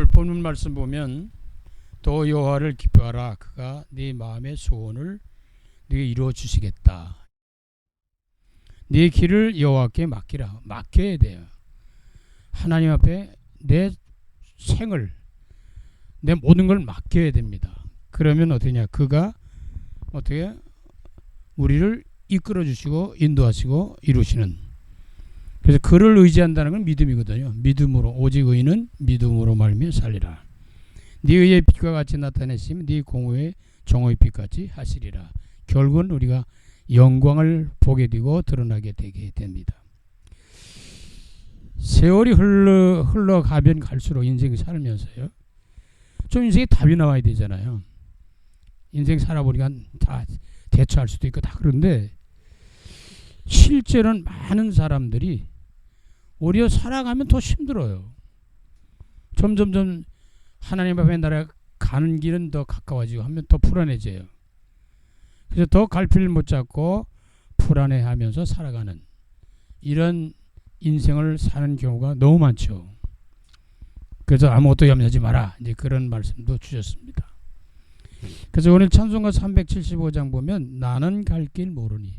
오늘 본문 말씀 보면 또 여호와를 기뻐하라 그가 네 마음의 소원을 네게 이루어 주시겠다. 네 길을 여호와께 맡기라. 맡겨야 돼요. 하나님 앞에 내 생을 내 모든 걸 맡겨야 됩니다. 그러면 어떠냐? 그가 어떻게 우리를 이끌어 주시고 인도하시고 이루시는. 그래서 그를 의지한다는 건 믿음이거든요. 믿음으로 오직 의인은 믿음으로 말미암아 살리라. 네 의의 빛과 같이 나타내시면 네 공의의 정오의 빛같이 하시리라. 결국은 우리가 영광을 보게 되고 드러나게 되게 됩니다. 세월이 흘러가면 갈수록 인생이 살면서요. 좀 인생에 답이 나와야 되잖아요. 인생 살아보니까 다 대처할 수도 있고 다 그런데 실제로는 많은 사람들이 오히려 살아가면 더 힘들어요. 점점점 하나님 앞에 날아가는 길은 더 가까워지고 하면 더 불안해져요. 그래서 더 갈피를 못 잡고 불안해하면서 살아가는 이런 인생을 사는 경우가 너무 많죠. 그래서 아무것도 염려하지 마라. 이제 그런 말씀도 주셨습니다. 그래서 오늘 찬송가 375장 보면 나는 갈 길 모르니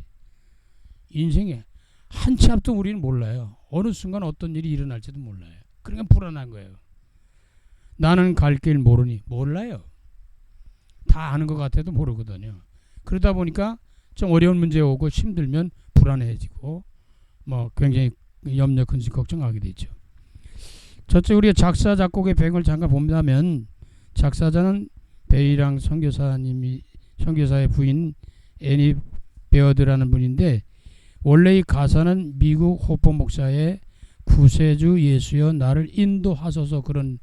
인생에 한 치 앞도 우리는 몰라요. 어느 순간 어떤 일이 일어날지도 몰라요. 그러니까 불안한 거예요. 나는 갈 길 모르니 몰라요. 다 아는 것 같아도 모르거든요. 그러다 보니까 좀 어려운 문제 오고 힘들면 불안해지고 뭐 굉장히 염려 근심 걱정하게 되죠. 저쪽 우리가 작사 작곡의 배경을 잠깐 본다면 작사자는 베이랑 선교사의 부인 애니 베어드라는 분인데 원래 이 가사는 미국 호포 목사의 구세주 예수여 나를 인도하소서 그런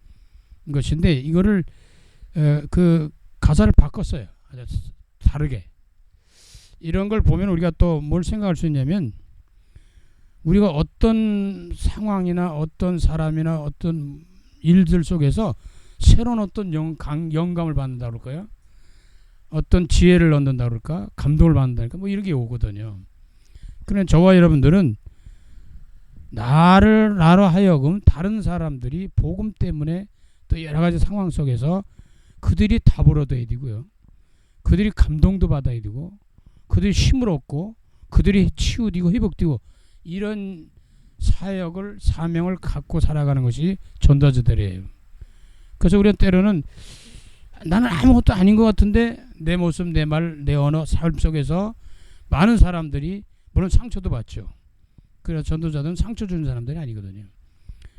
것인데 이거를 그 가사를 바꿨어요. 아주 다르게. 이런 걸 보면 우리가 또 뭘 생각할 수 있냐면 우리가 어떤 상황이나 어떤 사람이나 어떤 일들 속에서 새로운 어떤 영감을 받는다 그럴까요? 어떤 지혜를 얻는다 그럴까? 감동을 받는다 그럴까? 뭐 이렇게 오거든요. 그러나 저와 여러분들은 나로 하여금 다른 사람들이 복음 때문에 또 여러 가지 상황 속에서 그들이 답을 얻어야 되고요. 그들이 감동도 받아야 되고 그들이 힘을 얻고 그들이 치유되고 회복되고 이런 사역을 사명을 갖고 살아가는 것이 전도자들이에요. 그래서 우리가 때로는 나는 아무것도 아닌 것 같은데 내 모습, 내 말, 내 언어, 삶 속에서 많은 사람들이 물론 상처도 받죠. 그래서 전도자들은 상처 주는 사람들이 아니거든요.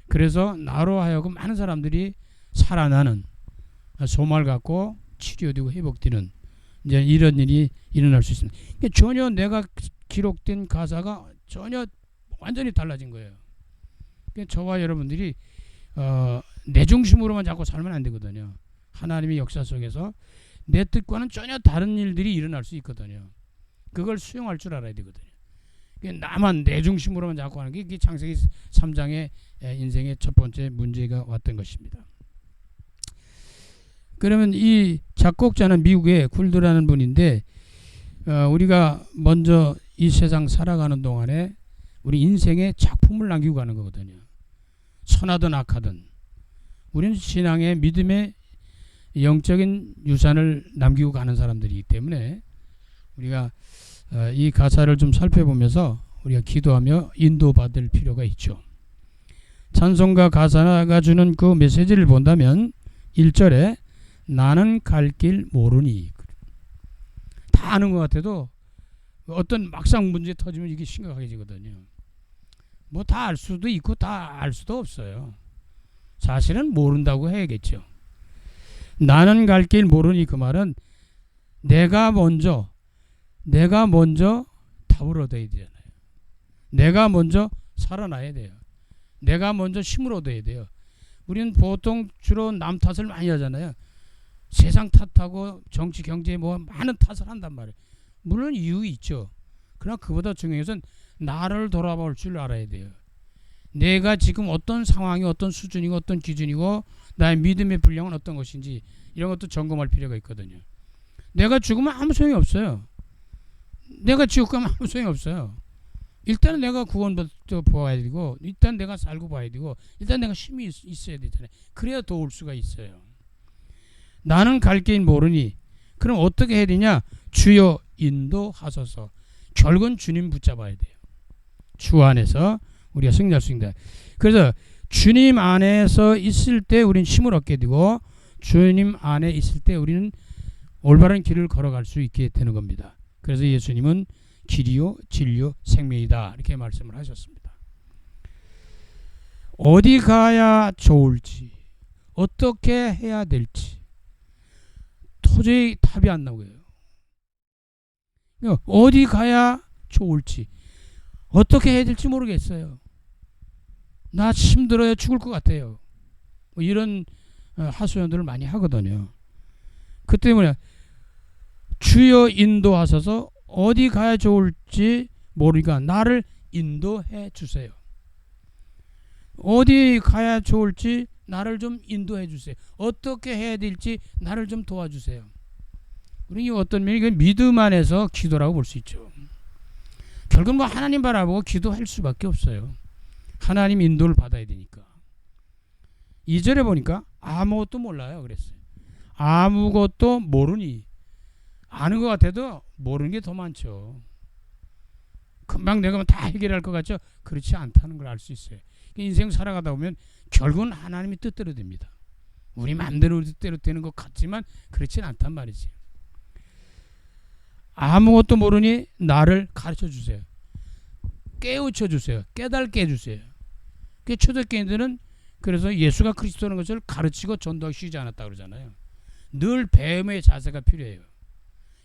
그래서 나로 하여금 많은 사람들이 살아나는 소망을 갖고 치료되고 회복되는 이제 이런 일이 일어날 수 있습니다. 그러니까 전혀 내가 기록된 가사가 전혀 완전히 달라진 거예요. 그러니까 저와 여러분들이 내 중심으로만 자꾸 살면 안 되거든요. 하나님의 역사 속에서 내 뜻과는 전혀 다른 일들이 일어날 수 있거든요. 그걸 수용할 줄 알아야 되거든요. 나만 내 중심으로만 자꾸 하는 게 창세기 3장의 인생의 첫 번째 문제가 왔던 것입니다. 그러면 이 작곡자는 미국의 굴드라는 분인데 우리가 먼저 이 세상 살아가는 동안에 우리 인생의 작품을 남기고 가는 거거든요. 선하든 악하든 우리는 신앙의 믿음의 영적인 유산을 남기고 가는 사람들이기 때문에 우리가 이 가사를 좀 살펴보면서 우리가 기도하며 인도받을 필요가 있죠. 찬송가 가사가 주는 그 메시지를 본다면 1절에 나는 갈 길 모르니 다 아는 것 같아도 어떤 막상 문제 터지면 이게 심각해지거든요. 뭐 다 알 수도 있고 다 알 수도 없어요. 사실은 모른다고 해야겠죠. 나는 갈 길 모르니 그 말은 내가 먼저 답을 얻어야 되잖아요. 내가 먼저 살아나야 돼요. 내가 먼저 힘을 얻어야 돼요. 우리는 보통 주로 남 탓을 많이 하잖아요. 세상 탓하고 정치 경제 뭐 많은 탓을 한단 말이에요. 물론 이유 있죠. 그러나 그보다 중요한 것은 나를 돌아볼 줄 알아야 돼요. 내가 지금 어떤 상황이 어떤 수준이고 어떤 기준이고 나의 믿음의 분량은 어떤 것인지 이런 것도 점검할 필요가 있거든요. 내가 죽으면 아무 소용이 없어요. 내가 지옥 가면 아무 소용이 없어요. 일단은 내가 구원부터 보아야 되고, 일단 내가 살고 봐야 되고, 일단 내가 힘이 있어야 되잖아요. 그래야 도울 수가 있어요. 나는 갈 길 모르니 그럼 어떻게 해야 되냐? 주여 인도하소서. 결국은 주님 붙잡아야 돼요. 주 안에서 우리가 승리할 수 있다. 그래서 주님 안에서 있을 때 우리는 힘을 얻게 되고, 주님 안에 있을 때 우리는 올바른 길을 걸어갈 수 있게 되는 겁니다. 그래서 예수님은 길이요 진리요 생명이다 이렇게 말씀을 하셨습니다. 어디 가야 좋을지, 어떻게 해야 될지 도저히 답이 안 나오고요. 어디 가야 좋을지, 어떻게 해야 될지 모르겠어요. 나 힘들어요. 죽을 것 같아요. 뭐 이런 하소연들을 많이 하거든요. 그 때문에 주여 인도하소서. 어디 가야 좋을지 모르니까 나를 인도해 주세요. 어디 가야 좋을지 나를 좀 인도해 주세요. 어떻게 해야 될지 나를 좀 도와주세요. 우리 어떤 면이 믿음 안에서 기도라고 볼 수 있죠. 결국 뭐 하나님 바라보고 기도할 수밖에 없어요. 하나님 인도를 받아야 되니까. 2절에 보니까 아무것도 몰라요 그랬어요. 아무것도 모르니. 아는 것 같아도 모르는 게 더 많죠. 금방 내가 다 해결할 것 같죠? 그렇지 않다는 걸 알 수 있어요. 인생 살아가다 보면 결국은 하나님이 뜻대로 됩니다. 우리 마음대로 뜻대로 되는 것 같지만 그렇진 않단 말이지. 아무것도 모르니 나를 가르쳐 주세요. 깨우쳐 주세요. 깨닫게 해주세요. 초대교인들은 그래서 예수가 그리스도라는 것을 가르치고 전도하기 쉬지 않았다 그러잖아요. 늘 배움의 자세가 필요해요.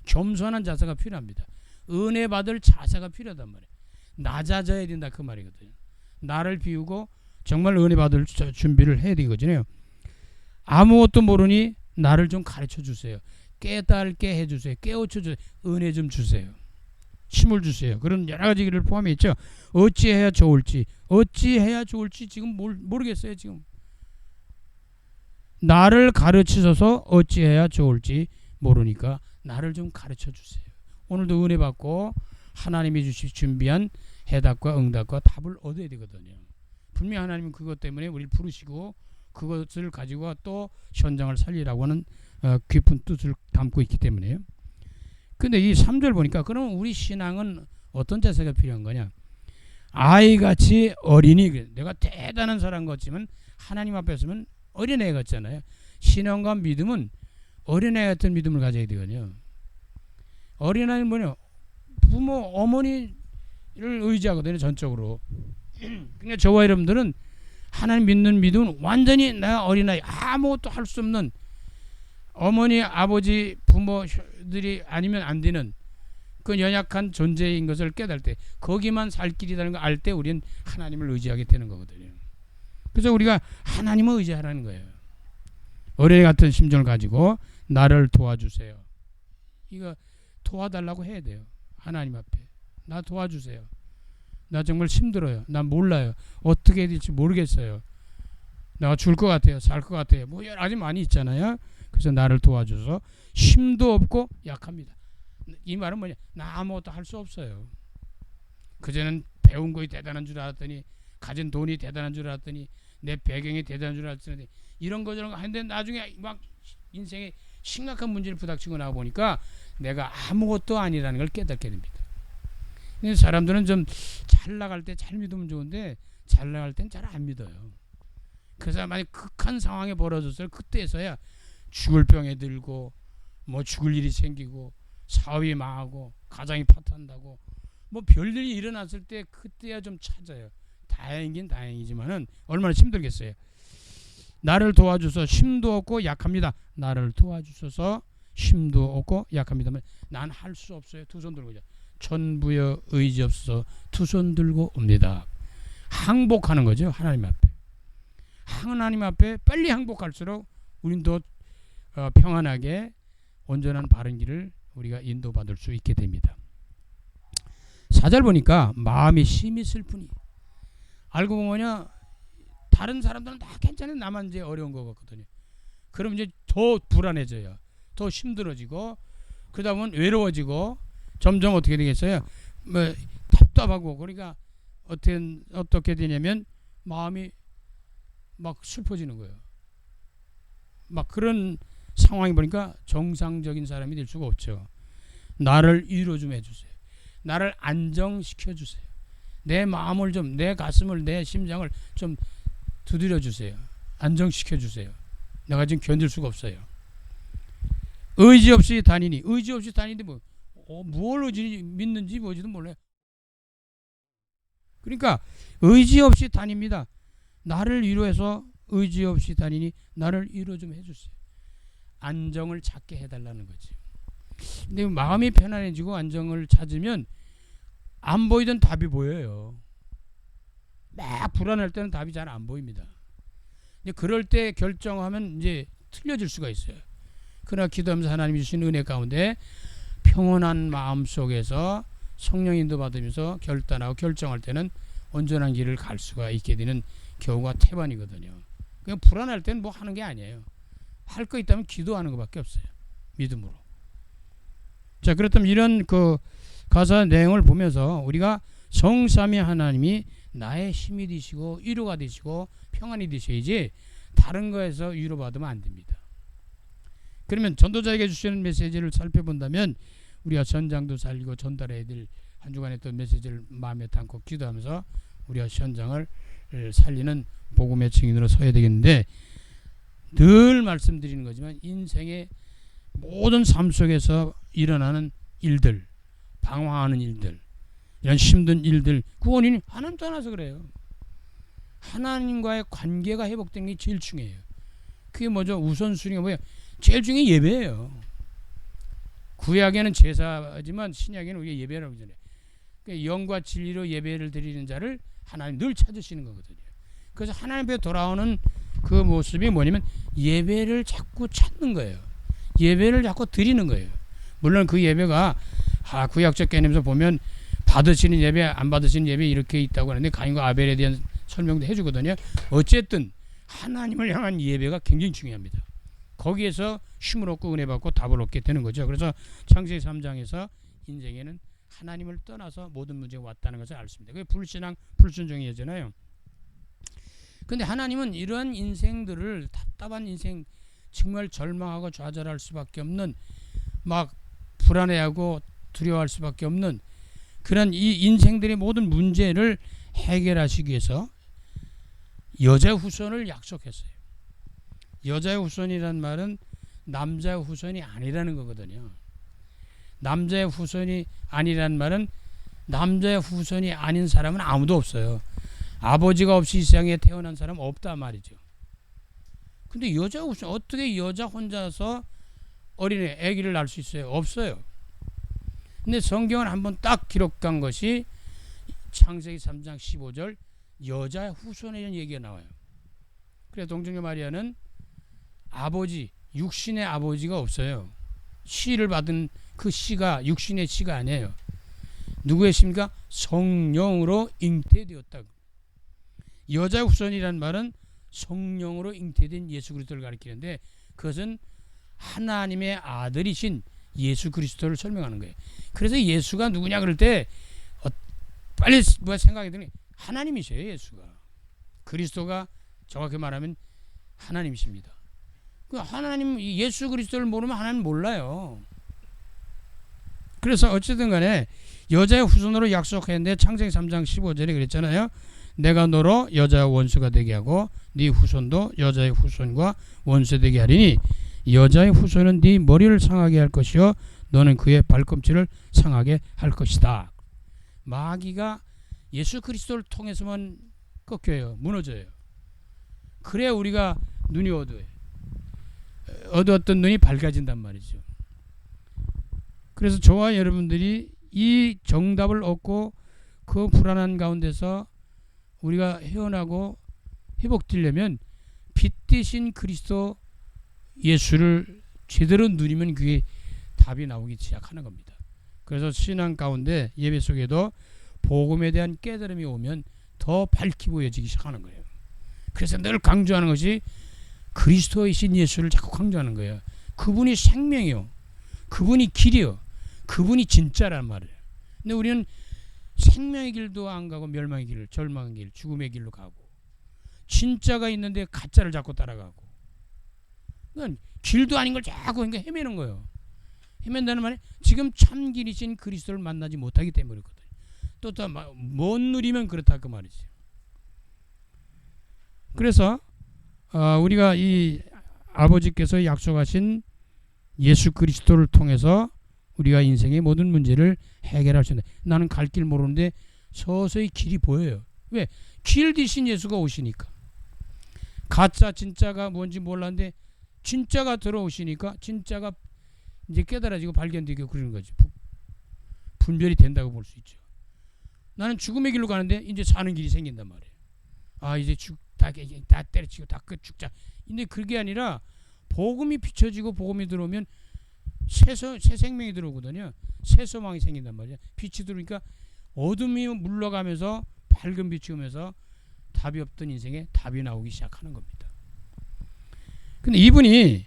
겸손한 자세가 필요합니다. 은혜 받을 자세가 필요하단 말이에요. 낮아져야 된다 그 말이거든요. 나를 비우고 정말 은혜 받을 준비를 해야 되거든요. 아무것도 모르니 나를 좀 가르쳐 주세요. 깨닫게 해주세요. 깨우쳐 주세요. 은혜 좀 주세요. 힘을 주세요. 그런 여러 가지 길을 포함해 있죠. 어찌해야 좋을지 지금 모르겠어요. 지금 나를 가르치셔서 어찌해야 좋을지 모르니까 나를 좀 가르쳐 주세요. 오늘도 은혜 받고 하나님이 주실 준비한 해답과 응답과 답을 얻어야 되거든요. 분명히 하나님은 그것 때문에 우리를 부르시고 그것을 가지고 또 현장을 살리라고 하는 깊은 뜻을 담고 있기 때문에요. 근데 이 3절 보니까 그러면 우리 신앙은 어떤 자세가 필요한 거냐? 아이같이 어린이, 내가 대단한 사람 같지만 하나님 앞에 서면 어린애 같잖아요. 신앙과 믿음은 어린애 같은 믿음을 가져야 되거든요. 어린아이는 뭐냐? 부모, 어머니를 의지하거든요. 전적으로. 그러니까 저와 여러분들은 하나님 믿는 믿음은 완전히 내가 어린아이, 아무것도 할 수 없는 어머니, 아버지, 부모들이 아니면 안 되는 그 연약한 존재인 것을 깨달을 때, 거기만 살 길이라는 걸 알 때 우리는 하나님을 의지하게 되는 거거든요. 그래서 우리가 하나님을 의지하라는 거예요. 어린애 같은 심정을 가지고 나를 도와주세요. 이거 도와달라고 해야 돼요. 하나님 앞에. 나 도와주세요. 나 정말 힘들어요. 나 몰라요. 어떻게 해야 될지 모르겠어요. 내가 죽을 것 같아요. 살 것 같아요. 뭐 여러 가지 많이 있잖아요. 그래서 나를 도와줘서 힘도 없고 약합니다. 이 말은 뭐냐? 나 아무것도 할 수 없어요. 그전엔 배운 것이 대단한 줄 알았더니, 가진 돈이 대단한 줄 알았더니, 내 배경이 대단한 줄 알았더니, 이런 거 저런 거 하는데 나중에 막 인생에 심각한 문제를 부닥치고 나와 보니까 내가 아무것도 아니라는 걸 깨닫게 됩니다. 사람들은 좀 잘 나갈 때 잘 믿으면 좋은데 잘 나갈 땐 잘 안 믿어요. 그래서 만약 극한 상황에 벌어졌어요. 그때서야 죽을 병에 들고 뭐 죽을 일이 생기고 사업이 망하고 가정이 파탄나고 뭐 별일이 일어났을 때 그때야 좀 찾아요. 다행이긴 다행이지만은 얼마나 힘들겠어요. 나를 도와주셔서 힘도 없고 약합니다. 나를 도와주셔서 힘도 없고 약합니다. 난 할 수 없어요. 두 손 들고. 천부여 의지 없어서 두 손 들고 옵니다. 항복하는 거죠. 하나님 앞에. 하나님 앞에 빨리 항복할수록 우린 더 평안하게 온전한 바른 길을 우리가 인도받을 수 있게 됩니다. 4절 보니까 마음이 심히 슬프니, 알고 보면요 다른 사람들은 다 괜찮은 나만 이제 어려운 거 같거든요. 그럼 이제 더 불안해져요. 더 힘들어지고 그러다 보면 외로워지고 점점 어떻게 되겠어요? 뭐 답답하고 그러니까 어떻게 되냐면 마음이 막 슬퍼지는 거예요. 막 그런 상황이 보니까 정상적인 사람이 될 수가 없죠. 나를 위로 좀 해주세요. 나를 안정시켜 주세요. 내 마음을 좀, 내 가슴을, 내 심장을 좀 두드려 주세요. 안정시켜 주세요. 내가 지금 견딜 수가 없어요. 의지 없이 다니니, 의지 없이 다니는데 뭘 의지 믿는지 뭐지도 몰라요. 그러니까 의지 없이 다닙니다. 나를 위로해서 의지 없이 다니니 나를 위로 좀 해주세요. 안정을 찾게 해달라는 거지. 근데 마음이 편안해지고 안정을 찾으면 안 보이던 답이 보여요. 막 불안할 때는 답이 잘 안 보입니다. 근데 그럴 때 결정하면 이제 틀려질 수가 있어요. 그러나 기도하면서 하나님이 주신 은혜 가운데 평온한 마음 속에서 성령 인도 받으면서 결단하고 결정할 때는 온전한 길을 갈 수가 있게 되는 경우가 태반이거든요. 그냥 불안할 때는 뭐 하는 게 아니에요. 할 거 있다면 기도하는 것밖에 없어요. 믿음으로. 자, 그렇다면 이런 그 가사 내용을 보면서 우리가 성삼위 하나님이 나의 힘이 되시고 위로가 되시고 평안이 되셔야지 다른 거에서 위로받으면 안 됩니다. 그러면 전도자에게 주시는 메시지를 살펴본다면 우리가 전장도 살리고 전달해야 될 한 주간의 또 메시지를 마음에 담고 기도하면서 우리가 현장을 살리는 복음의 증인으로 서야 되겠는데, 늘 말씀드리는 거지만 인생의 모든 삶 속에서 일어나는 일들, 방황하는 일들, 이런 힘든 일들, 그 원인이 하나님 떠나서 그래요. 하나님과의 관계가 회복되는 게 제일 중요해요. 그게 뭐죠? 우선순위가 뭐예요? 제일 중요한 예배예요. 구약에는 제사지만 신약에는 우리가 예배라고 하잖아요. 그러니까 영과 진리로 예배를 드리는 자를 하나님 늘 찾으시는 거거든요. 그래서 하나님 앞에 돌아오는 그 모습이 뭐냐면 예배를 자꾸 찾는 거예요. 예배를 자꾸 드리는 거예요. 물론 그 예배가 구약적 개념에서 보면 받으시는 예배, 안 받으시는 예배 이렇게 있다고 하는데 가인과 아벨에 대한 설명도 해주거든요. 어쨌든 하나님을 향한 예배가 굉장히 중요합니다. 거기에서 힘을 얻고 은혜 받고 답을 얻게 되는 거죠. 그래서 창세기 3장에서 인생에는 하나님을 떠나서 모든 문제가 왔다는 것을 알 수 있습니다. 그게 불신앙, 불순종이잖아요. 근데 하나님은 이러한 인생들을, 답답한 인생, 정말 절망하고 좌절할 수밖에 없는, 막 불안해하고 두려워할 수밖에 없는 그런 이 인생들의 모든 문제를 해결하시기 위해서 여자의 후손을 약속했어요. 여자의 후손이란 말은 남자의 후손이 아니라는 거거든요. 남자의 후손이 아니란 말은 남자의 후손이 아닌 사람은 아무도 없어요. 아버지가 없이 이 세상에 태어난 사람은 없단 말이죠. 근데 여자 후손, 어떻게 여자 혼자서 어린애, 아기를 낳을 수 있어요? 없어요. 근데 성경은 한번 딱 기록한 것이 창세기 3장 15절 여자의 후손에 대한 얘기가 나와요. 그래서 동정녀 마리아는 아버지, 육신의 아버지가 없어요. 씨를 받은 그 씨가 육신의 씨가 아니에요. 누구의 씨입니까? 성령으로 잉태되었다. 여자의 후손이란 말은 성령으로 잉태된 예수 그리스도를 가리키는데, 그것은 하나님의 아들이신 예수 그리스도를 설명하는 거예요. 그래서 예수가 누구냐 그럴 때 빨리 생각이 드는 게 하나님이셔요. 예수가, 그리스도가 정확히 말하면 하나님이십니다. 그 하나님, 예수 그리스도를 모르면 하나님 몰라요. 그래서 어쨌든 간에 여자의 후손으로 약속했는데 창세기 3장 15절에 그랬잖아요. 내가 너로 여자의 원수가 되게 하고 네 후손도 여자의 후손과 원수 되게 하리니 여자의 후손은 네 머리를 상하게 할 것이요 너는 그의 발꿈치를 상하게 할 것이다. 마귀가 예수 그리스도를 통해서만 꺾여요. 무너져요. 그래야 우리가 눈이 어두워요. 어두웠던 눈이 밝아진단 말이죠. 그래서 저와 여러분들이 이 정답을 얻고 그 불안한 가운데서 우리가 헤어나고 회복되려면 빛 대신 그리스도 예수를 제대로 누리면 그게 답이 나오기 시작하는 겁니다. 그래서 신앙 가운데 예배 속에도 복음에 대한 깨달음이 오면 더 밝히 보여지기 시작하는 거예요. 그래서 늘 강조하는 것이 그리스도이신 예수를 자꾸 강조하는 거예요. 그분이 생명이요, 그분이 길이요, 그분이 진짜란 말이에요. 근데 우리는 생명의 길도 안 가고 멸망의 길, 절망의 길, 죽음의 길로 가고, 진짜가 있는데 가짜를 자꾸 따라가고, 그러니까 길도 아닌 걸 자꾸 그러니까 헤매는 거예요. 헤맨다는 말이 지금 참 길이신 그리스도를 만나지 못하기 때문이거든요. 또 못 누리면 그렇다 그 말이죠. 그래서 우리가 이 아버지께서 약속하신 예수 그리스도를 통해서 우리가 인생의 모든 문제를 해결할 수 있는, 나는 갈 길 모르는데 서서히 길이 보여요. 왜? 길 대신 예수가 오시니까. 가짜 진짜가 뭔지 몰랐는데 진짜가 들어오시니까 진짜가 이제 깨달아지고 발견되고 그러는 거죠. 분별이 된다고 볼 수 있죠. 나는 죽음의 길로 가는데 이제 사는 길이 생긴단 말이에요. 아, 이제 다 때려치고 다 죽자. 근데 그게 아니라 복음이 비춰지고 복음이 들어오면 새 생명이 들어오거든요. 새 소망이 생긴단 말이에요. 빛이 들어오니까 어둠이 물러가면서 밝은 빛이 오면서 답이 없던 인생에 답이 나오기 시작하는 겁니다. 근데 이분이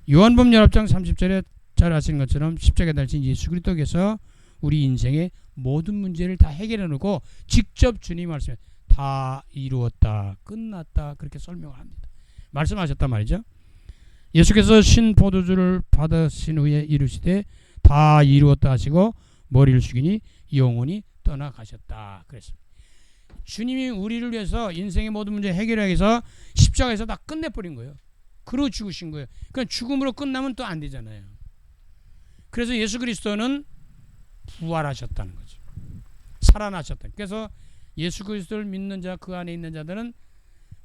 요한복음 19장 30절에 잘 아시는 것처럼 십자가에 달린 예수 그리스도께서 우리 인생의 모든 문제를 다 해결해 놓고 직접 주님 말씀에 다 이루었다, 끝났다 그렇게 설명을 합니다. 말씀하셨단 말이죠. 예수께서 신 포도주를 받으신 후에 이르시되 다 이루었다 하시고 머리를 숙이니 영원히 떠나가셨다 그랬습니다. 주님이 우리를 위해서 인생의 모든 문제 해결하기 위해서 십자가에서 다 끝내버린 거예요. 그러고 죽으신 거예요. 그러니까 죽음으로 끝나면 또 안 되잖아요. 그래서 예수 그리스도는 부활하셨다는 거죠. 살아나셨다. 그래서 예수 그리스도를 믿는 자, 그 안에 있는 자들은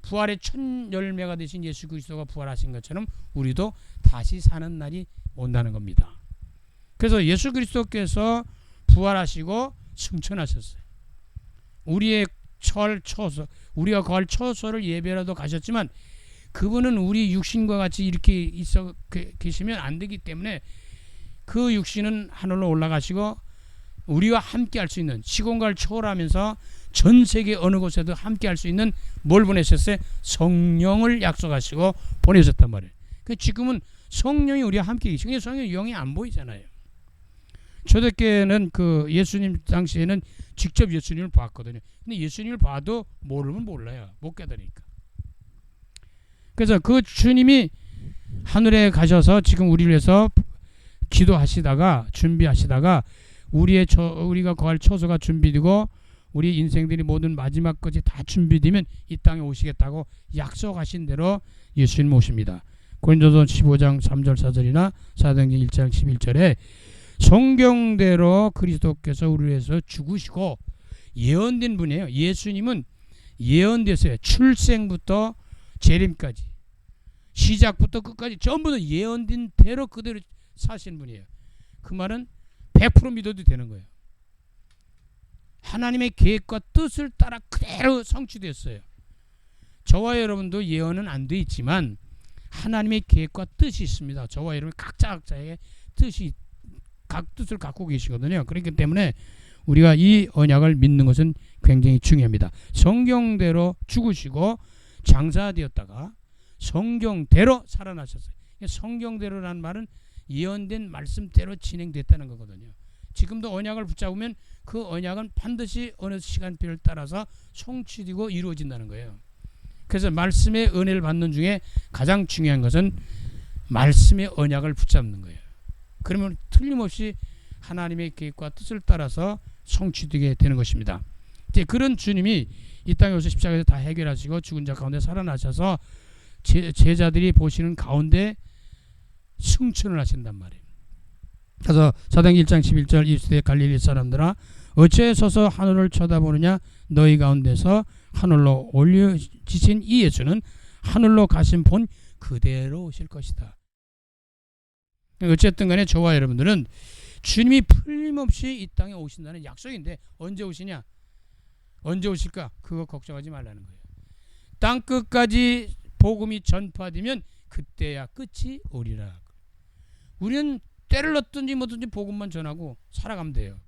부활의 첫 열매가 되신 예수 그리스도가 부활하신 것처럼 우리도 다시 사는 날이 온다는 겁니다. 그래서 예수 그리스도께서 부활하시고 승천하셨어요. 우리의 처소, 우리가 거할 처소를 예배라도 가셨지만 그분은 우리 육신과 같이 이렇게 있어 계시면 안 되기 때문에 그 육신은 하늘로 올라가시고 우리와 함께 할 수 있는, 시공간을 초월하면서 전 세계 어느 곳에도 함께 할 수 있는 뭘 보내셨어요? 성령을 약속하시고 보내셨단 말이에요. 지금은 성령이 우리와 함께 계시고 성령이 영이 안 보이잖아요. 초대교회는 그 예수님 당시에는 직접 예수님을 봤거든요. 근데 예수님을 봐도 모르면 몰라요. 못 깨달으니까. 그래서 그 주님이 하늘에 가셔서 지금 우리를 위해서 기도하시다가 준비하시다가 우리가 거할 처소가 준비되고 우리 인생들이 모든 마지막까지 다 준비되면 이 땅에 오시겠다고 약속하신 대로 예수님 오십니다. 고린도서 15장 3절 4절이나 사도행전 1장 11절에 성경대로 그리스도께서 우리를 위해서 죽으시고 예언된 분이에요. 예수님은 예언됐어요. 출생부터 재림까지 시작부터 끝까지 전부 다 예언된 대로 그대로 사신 분이에요. 그 말은 100% 믿어도 되는 거예요. 하나님의 계획과 뜻을 따라 그대로 성취됐어요. 저와 여러분도 예언은 안 돼 있지만 하나님의 계획과 뜻이 있습니다. 저와 여러분 각자의 각 뜻을 갖고 계시거든요. 그렇기 때문에 우리가 이 언약을 믿는 것은 굉장히 중요합니다. 성경대로 죽으시고 장사되었다가 성경대로 살아나셨어요. 성경대로라는 말은 예언된 말씀대로 진행됐다는 거거든요. 지금도 언약을 붙잡으면 그 언약은 반드시 어느 시간표를 따라서 성취되고 이루어진다는 거예요. 그래서 말씀의 은혜를 받는 중에 가장 중요한 것은 말씀의 언약을 붙잡는 거예요. 그러면 틀림없이 하나님의 계획과 뜻을 따라서 성취되게 되는 것입니다. 이제 그런 주님이 이 땅에 오셔서 십자가에서 다 해결하시고 죽은 자 가운데 살아나셔서 제자들이 보시는 가운데 승천을 하신단 말이에요. 그래서 사도행전 1장 11절 이스라엘 갈릴리 사람들아 어찌 서서 하늘을 쳐다보느냐 너희 가운데서 하늘로 올려지신 이 예수는 하늘로 가신 본 그대로 오실 것이다. 어쨌든 간에 저와 여러분들은 주님이 풀림없이 이 땅에 오신다는 약속인데 언제 오시냐? 언제 오실까? 그거 걱정하지 말라는 거예요. 땅 끝까지 복음이 전파되면 그때야 끝이 오리라. 우리는 때를 넣든지 뭐든지 복음만 전하고 살아가면 돼요.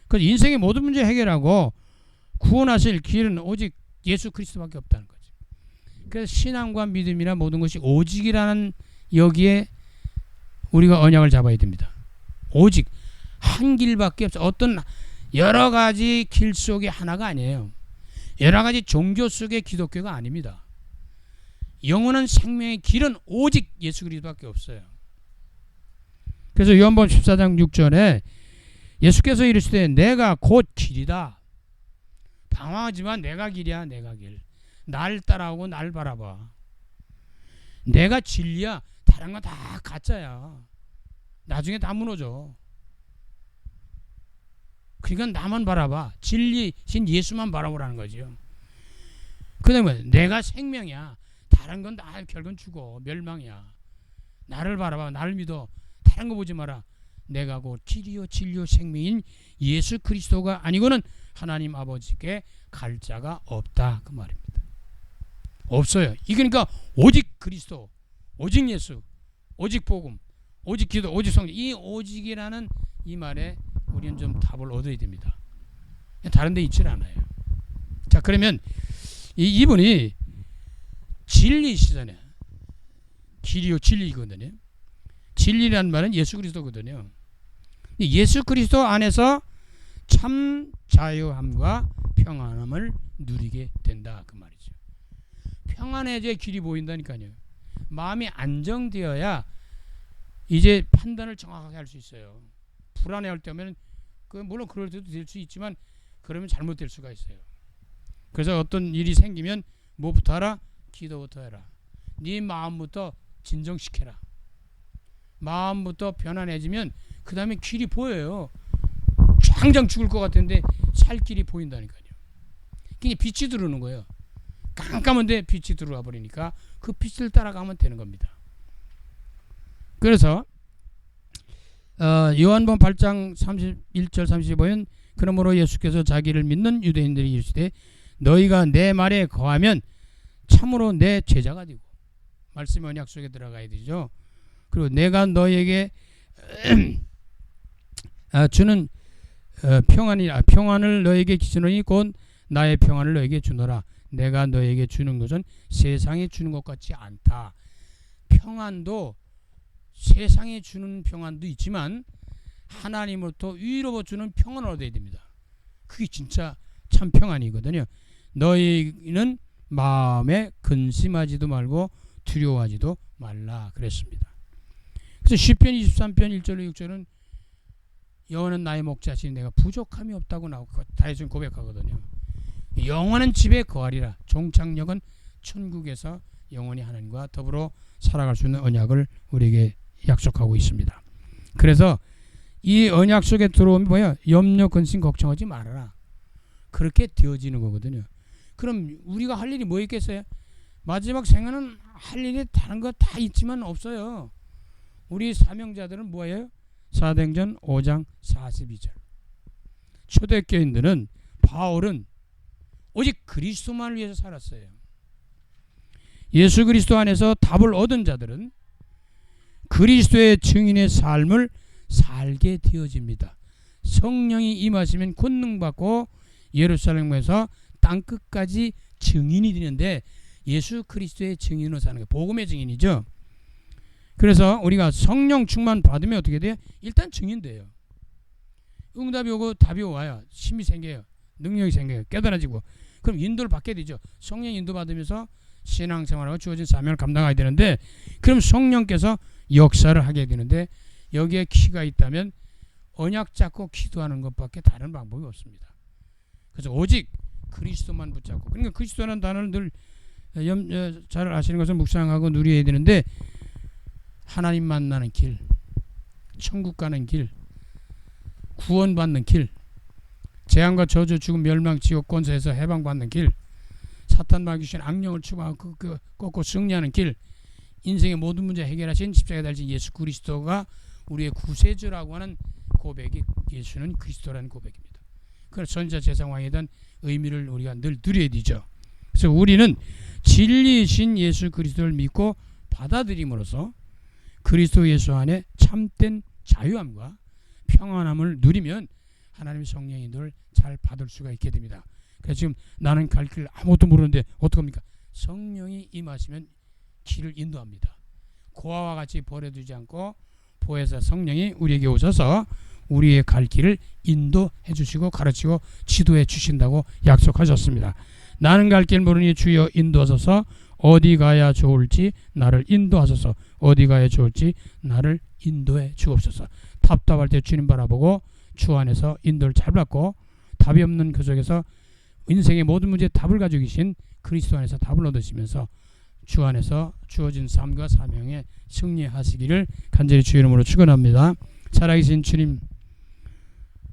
그래서 인생의 모든 문제 해결하고 구원하실 길은 오직 예수 그리스도밖에 없다는 거죠. 그래서 신앙과 믿음이나 모든 것이 오직이라는 여기에 우리가 언약을 잡아야 됩니다. 오직 한 길밖에 없어. 어떤 여러 가지 길 속의 하나가 아니에요. 여러 가지 종교 속의 기독교가 아닙니다. 영원한 생명의 길은 오직 예수 그리스도밖에 없어요. 그래서 요한복음 14장 6절에 예수께서 이르시되 내가 곧 길이다. 방황하지만 내가 길이야. 내가 길. 날 따라오고 날 바라봐. 내가 진리야. 다른 건 다 가짜야. 나중에 다 무너져. 그러니까 나만 바라봐. 진리신 예수만 바라보라는 거죠. 그 다음에 내가 생명이야. 다른 건 다 결국은 죽어. 멸망이야. 나를 바라봐. 나를 믿어. 다른 거 보지 마라. 내가 곧 길이요 진리요 생명인 예수 그리스도가 아니고는 하나님 아버지께 갈 자가 없다. 그 말입니다. 없어요. 그러니까 오직 그리스도, 오직 예수, 오직 복음, 오직 기도, 오직 성령. 이 오직이라는 이 말에 우리는 좀 답을 얻어야 됩니다. 다른 데 있질 않아요. 자, 그러면 이분이 진리시잖아요. 길이요 진리거든요. 진리라는 말은 예수 그리스도거든요. 예수 그리스도 안에서 참 자유함과 평안함을 누리게 된다. 그 말이죠. 평안해져야 길이 보인다니까요. 마음이 안정되어야 이제 판단을 정확하게 할 수 있어요. 불안해할 때면 물론 그럴 때도 될 수 있지만 그러면 잘못될 수가 있어요. 그래서 어떤 일이 생기면 뭐부터 하라? 기도부터 해라. 네 마음부터 진정시켜라. 마음부터 편안해지면 그 다음에 길이 보여요. 당장 죽을 것 같은데 살 길이 보인다니까요. 그냥 빛이 들어오는 거예요. 깜깜한데 빛이 들어와 버리니까 그 빛을 따라가면 되는 겁니다. 그래서 요한복음 8장 31절 35년 그러므로 예수께서 자기를 믿는 유대인들이 이르시되 너희가 내 말에 거하면 참으로 내 제자가 되고 말씀 언약 속에 들어가야 되죠. 그리고 내가 너희에게 주는 평안을 너희에게 주노니 곧 나의 평안을 너희에게 주노라. 내가 너희에게 주는 것은 세상에 주는 것 같지 않다. 평안도 세상에 주는 평안도 있지만 하나님으로부터 위로부터 주는 평안을 얻어야 됩니다. 그게 진짜 참 평안이거든요. 너희는 마음에 근심하지도 말고 두려워하지도 말라 그랬습니다. 그래서 시편 23편 1절로 6절은 여호와는 나의 목자시니 내가 부족함이 없다고 나오고 다윗은 고백하거든요. 영원한 집에 거하리라. 종착역은 천국에서 영원히 하나님과 더불어 살아갈 수 있는 언약을 우리에게 약속하고 있습니다. 그래서 이 언약 속에 들어오면 뭐야? 염려, 근심, 걱정하지 말아라. 그렇게 되어지는 거거든요. 그럼 우리가 할 일이 뭐 있겠어요? 마지막 생애는 할 일이 다른 거 다 있지만 없어요. 우리 사명자들은 뭐예요? 사도행전 5장 42절. 초대교인들은 바울은 오직 그리스도만을 위해서 살았어요. 예수 그리스도 안에서 답을 얻은 자들은 그리스도의 증인의 삶을 살게 되어집니다. 성령이 임하시면 권능받고 예루살렘에서 땅끝까지 증인이 되는데 예수 그리스도의 증인으로 사는 거예요. 복음의 증인이죠. 그래서 우리가 성령 충만 받으면 어떻게 돼요? 일단 증인돼요. 응답이 오고 답이 와요. 힘이 생겨요. 능력이 생겨요. 깨달아지고. 그럼 인도를 받게 되죠. 성령 인도 받으면서 신앙생활하고 주어진 사명을 감당해야 되는데 그럼 성령께서 역사를 하게 되는데 여기에 키가 있다면 언약 잡고 기도하는 것밖에 다른 방법이 없습니다. 그래서 오직 그리스도만 붙잡고 그러니까 그리스도라는 단어를 늘 잘 아시는 것을 묵상하고 누려야 되는데 하나님 만나는 길, 천국 가는 길, 구원받는 길, 재앙과 저주, 죽음, 멸망, 지옥, 권세에서 해방받는 길, 사탄 마귀신 악령을 추방하고 꺾고 승리하는 길, 인생의 모든 문제 해결하신 십자가에 달린 예수 그리스도가 우리의 구세주라고 하는 고백이 예수는 그리스도라는 고백입니다. 그래서 선지자 제사왕에 대한 의미를 우리가 늘 누려야 되죠. 그래서 우리는 진리이신 예수 그리스도를 믿고 받아들임으로써 그리스도 예수 안에 참된 자유함과 평안함을 누리면 하나님의 성령의 인도를 잘 받을 수가 있게 됩니다. 그래서 지금 나는 갈 길 아무것도 모르는데 어떡합니까? 성령이 임하시면 길을 인도합니다. 고아와 같이 버려두지 않고 보혜사 성령이 우리에게 오셔서 우리의 갈 길을 인도해 주시고 가르치고 지도해 주신다고 약속하셨습니다. 나는 갈 길 모르니 주여 인도하소서. 어디 가야 좋을지 나를 인도하소서. 어디 가야 좋을지 나를 인도해 주옵소서. 답답할 때 주님 바라보고 주 안에서 인도를 잘 받고 답이 없는 그 속에서 인생의 모든 문제에 답을 가지고 계신 그리스도 안에서 답을 얻으시면서 주 안에서 주어진 삶과 사명에 승리하시기를 간절히 주의 이름으로 축원합니다. 살아계신 주님,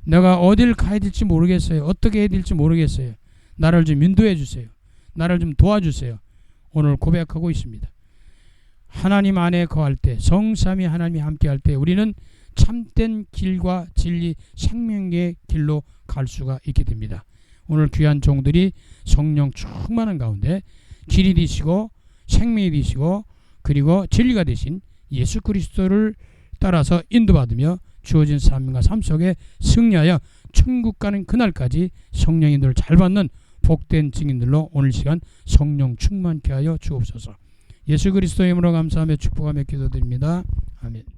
내가 어딜 가야 될지 모르겠어요. 어떻게 해야 될지 모르겠어요. 나를 좀 인도해 주세요. 나를 좀 도와주세요. 오늘 고백하고 있습니다. 하나님 안에 거할 때, 성삼위 하나님이 함께할 때 우리는 참된 길과 진리, 생명의 길로 갈 수가 있게 됩니다. 오늘 귀한 종들이 성령 충만한 가운데 길이 되시고 생명이 되시고 그리고 진리가 되신 예수 그리스도를 따라서 인도받으며 주어진 삶과 삶 속에 승리하여 천국 가는 그날까지 성령 인도를 잘 받는 복된 증인들로 오늘 시간 성령 충만케 하여 주옵소서. 예수 그리스도의 이름으로 감사하며 축복하며 기도드립니다. 아멘.